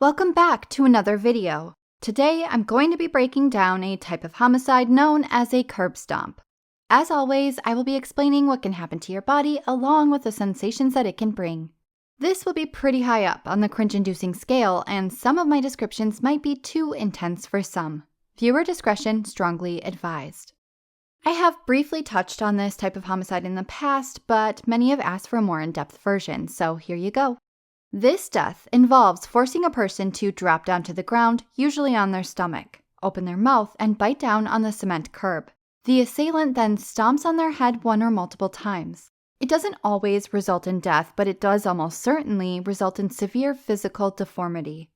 Welcome back to another video. Today I'm going to be breaking down a type of homicide known as a curb stomp. As always, I will be explaining what can happen to your body along with the sensations that it can bring. This will be pretty high up on the cringe-inducing scale, and some of my descriptions might be too intense for some. Viewer discretion strongly advised. I have briefly touched on this type of homicide in the past, but many have asked for a more in-depth version, so here you go. This death involves forcing a person to drop down to the ground, usually on their stomach, open their mouth, and bite down on the cement curb. The assailant then stomps on their head one or multiple times. It doesn't always result in death, but it does almost certainly result in severe physical deformity.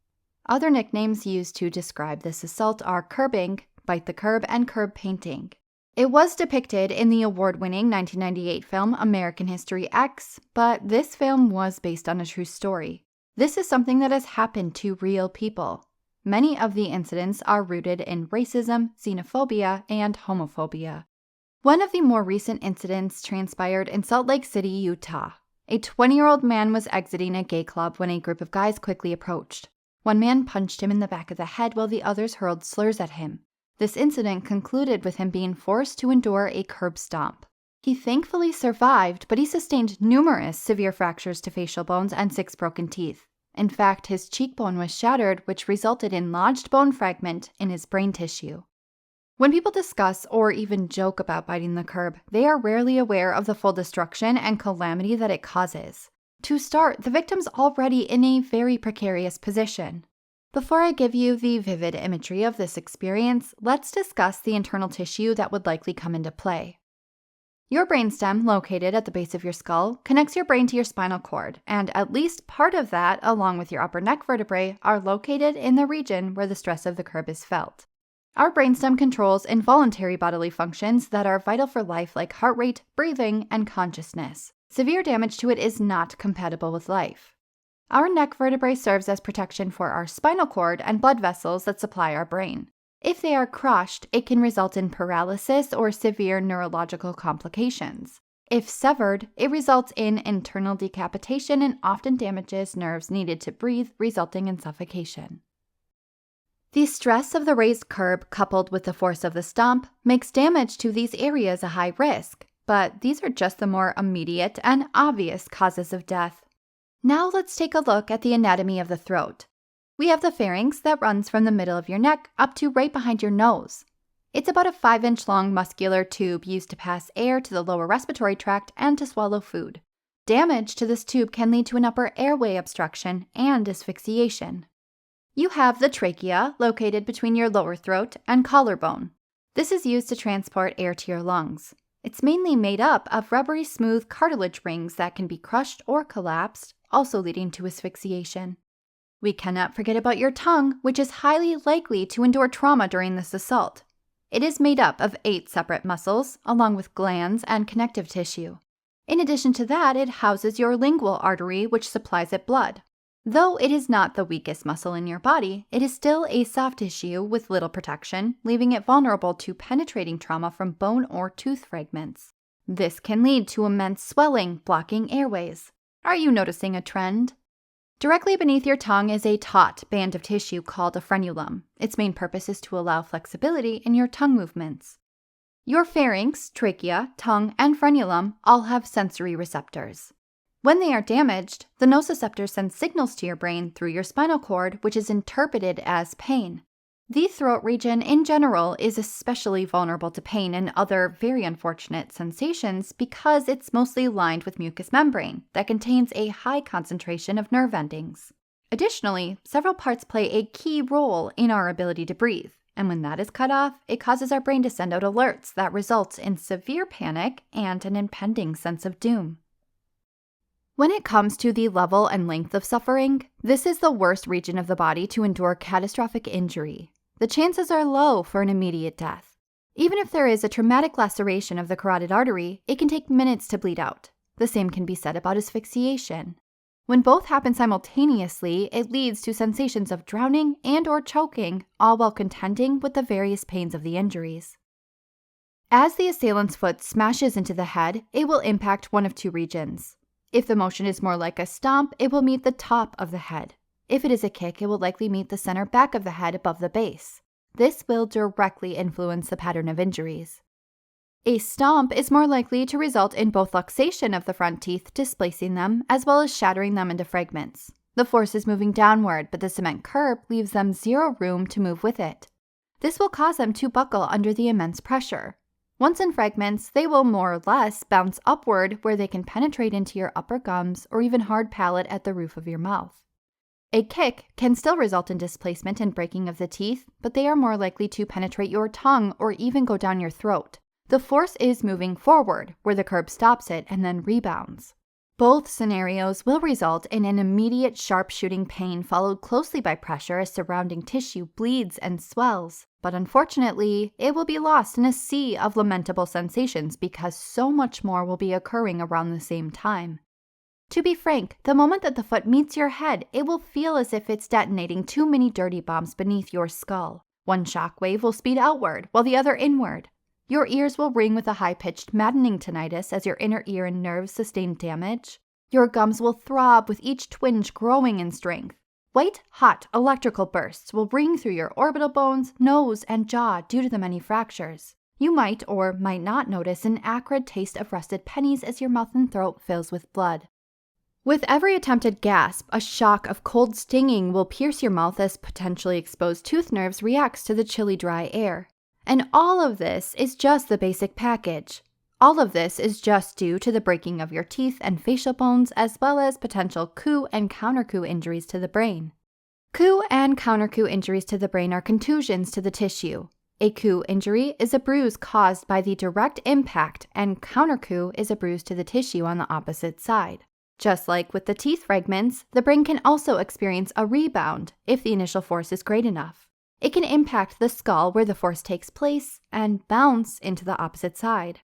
Other nicknames used to describe this assault are curbing, bite the curb, and curb painting. It was depicted in the award-winning 1998 film American History X, but this film was based on a true story. This is something that has happened to real people. Many of the incidents are rooted in racism, xenophobia, and homophobia. One of the more recent incidents transpired in Salt Lake City, Utah. A 20-year-old man was exiting a gay club when a group of guys quickly approached. One man punched him in the back of the head while the others hurled slurs at him. This incident concluded with him being forced to endure a curb stomp. He thankfully survived, but he sustained numerous severe fractures to facial bones and 6 broken teeth. In fact, his cheekbone was shattered, which resulted in lodged bone fragment in his brain tissue. When people discuss or even joke about biting the curb, they are rarely aware of the full destruction and calamity that it causes. To start, the victim's already in a very precarious position. Before I give you the vivid imagery of this experience, let's discuss the internal tissue that would likely come into play. Your brainstem, located at the base of your skull, connects your brain to your spinal cord, and at least part of that, along with your upper neck vertebrae, are located in the region where the stress of the curb is felt. Our brainstem controls involuntary bodily functions that are vital for life, like heart rate, breathing, and consciousness. Severe damage to it is not compatible with life. Our neck vertebrae serves as protection for our spinal cord and blood vessels that supply our brain. If they are crushed, it can result in paralysis or severe neurological complications. If severed, it results in internal decapitation and often damages nerves needed to breathe, resulting in suffocation. The stress of the raised curb coupled with the force of the stomp makes damage to these areas a high risk, but these are just the more immediate and obvious causes of death. Now let's take a look at the anatomy of the throat. We have the pharynx that runs from the middle of your neck up to right behind your nose. It's about a 5-inch long muscular tube used to pass air to the lower respiratory tract and to swallow food. Damage to this tube can lead to an upper airway obstruction and asphyxiation. You have the trachea, located between your lower throat and collarbone. This is used to transport air to your lungs. It's mainly made up of rubbery smooth cartilage rings that can be crushed or collapsed, also leading to asphyxiation. We cannot forget about your tongue, which is highly likely to endure trauma during this assault. It is made up of 8 separate muscles, along with glands and connective tissue. In addition to that, it houses your lingual artery, which supplies it blood. Though it is not the weakest muscle in your body, it is still a soft tissue with little protection, leaving it vulnerable to penetrating trauma from bone or tooth fragments. This can lead to immense swelling, blocking airways. Are you noticing a trend? Directly beneath your tongue is a taut band of tissue called a frenulum. Its main purpose is to allow flexibility in your tongue movements. Your pharynx, trachea, tongue, and frenulum all have sensory receptors. When they are damaged, the nociceptors send signals to your brain through your spinal cord, which is interpreted as pain. The throat region in general is especially vulnerable to pain and other very unfortunate sensations because it's mostly lined with mucous membrane that contains a high concentration of nerve endings. Additionally, several parts play a key role in our ability to breathe, and when that is cut off, it causes our brain to send out alerts that results in severe panic and an impending sense of doom. When it comes to the level and length of suffering, this is the worst region of the body to endure catastrophic injury. The chances are low for an immediate death. Even if there is a traumatic laceration of the carotid artery, it can take minutes to bleed out. The same can be said about asphyxiation. When both happen simultaneously, it leads to sensations of drowning and/or choking, all while contending with the various pains of the injuries. As the assailant's foot smashes into the head, it will impact one of 2 regions. If the motion is more like a stomp, it will meet the top of the head. If it is a kick, it will likely meet the center back of the head above the base. This will directly influence the pattern of injuries. A stomp is more likely to result in both luxation of the front teeth, displacing them, as well as shattering them into fragments. The force is moving downward, but the cement curb leaves them zero room to move with it. This will cause them to buckle under the immense pressure. Once in fragments, they will more or less bounce upward where they can penetrate into your upper gums or even hard palate at the roof of your mouth. A kick can still result in displacement and breaking of the teeth, but they are more likely to penetrate your tongue or even go down your throat. The force is moving forward, where the curb stops it and then rebounds. Both scenarios will result in an immediate sharp shooting pain followed closely by pressure as surrounding tissue bleeds and swells, but unfortunately, it will be lost in a sea of lamentable sensations because so much more will be occurring around the same time. To be frank, the moment that the foot meets your head, it will feel as if it's detonating too many dirty bombs beneath your skull. One shock wave will speed outward, while the other inward. Your ears will ring with a high-pitched, maddening tinnitus as your inner ear and nerves sustain damage. Your gums will throb with each twinge growing in strength. White-hot electrical bursts will ring through your orbital bones, nose, and jaw due to the many fractures. You might or might not notice an acrid taste of rusted pennies as your mouth and throat fills with blood. With every attempted gasp, a shock of cold stinging will pierce your mouth as potentially exposed tooth nerves reacts to the chilly, dry air. And all of this is just the basic package. All of this is just due to the breaking of your teeth and facial bones, as well as potential coup and counter-coup injuries to the brain. Coup and counter-coup injuries to the brain are contusions to the tissue. A coup injury is a bruise caused by the direct impact, and counter-coup is a bruise to the tissue on the opposite side. Just like with the teeth fragments, the brain can also experience a rebound if the initial force is great enough. It can impact the skull where the force takes place and bounce into the opposite side.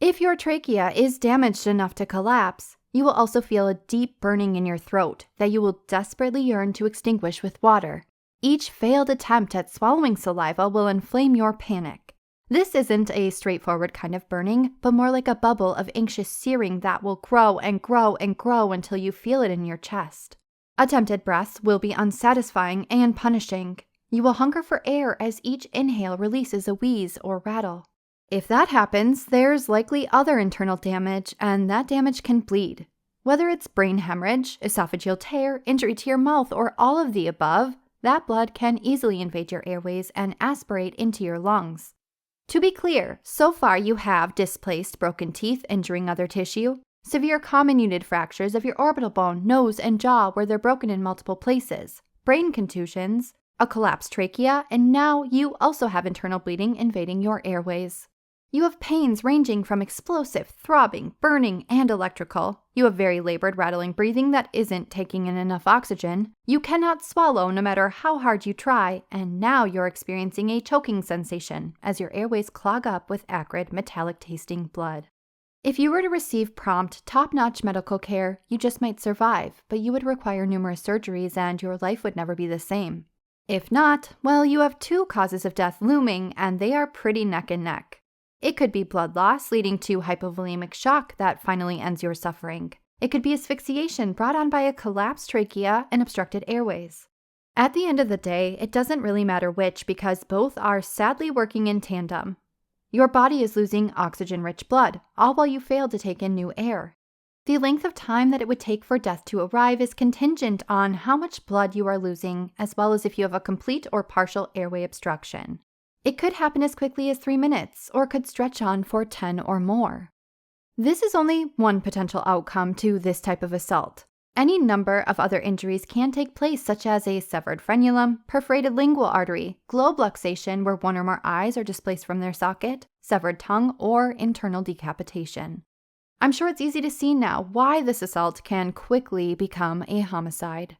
If your trachea is damaged enough to collapse, you will also feel a deep burning in your throat that you will desperately yearn to extinguish with water. Each failed attempt at swallowing saliva will inflame your panic. This isn't a straightforward kind of burning, but more like a bubble of anxious searing that will grow and grow and grow until you feel it in your chest. Attempted breaths will be unsatisfying and punishing. You will hunger for air as each inhale releases a wheeze or rattle. If that happens, there's likely other internal damage, and that damage can bleed. Whether it's brain hemorrhage, esophageal tear, injury to your mouth, or all of the above, that blood can easily invade your airways and aspirate into your lungs. To be clear, so far you have displaced broken teeth injuring other tissue, severe common unit fractures of your orbital bone, nose, and jaw where they're broken in multiple places, brain contusions, a collapsed trachea, and now you also have internal bleeding invading your airways. You have pains ranging from explosive, throbbing, burning, and electrical. You have very labored, rattling breathing that isn't taking in enough oxygen. You cannot swallow no matter how hard you try, and now you're experiencing a choking sensation as your airways clog up with acrid, metallic-tasting blood. If you were to receive prompt, top-notch medical care, you just might survive, but you would require numerous surgeries and your life would never be the same. If not, well, you have two causes of death looming, and they are pretty neck and neck. It could be blood loss leading to hypovolemic shock that finally ends your suffering. It could be asphyxiation brought on by a collapsed trachea and obstructed airways. At the end of the day, it doesn't really matter which because both are sadly working in tandem. Your body is losing oxygen-rich blood, all while you fail to take in new air. The length of time that it would take for death to arrive is contingent on how much blood you are losing, as well as if you have a complete or partial airway obstruction. It could happen as quickly as 3 minutes, or could stretch on for 10 or more. This is only one potential outcome to this type of assault. Any number of other injuries can take place, such as a severed frenulum, perforated lingual artery, globe luxation where one or more eyes are displaced from their socket, severed tongue, or internal decapitation. I'm sure it's easy to see now why this assault can quickly become a homicide.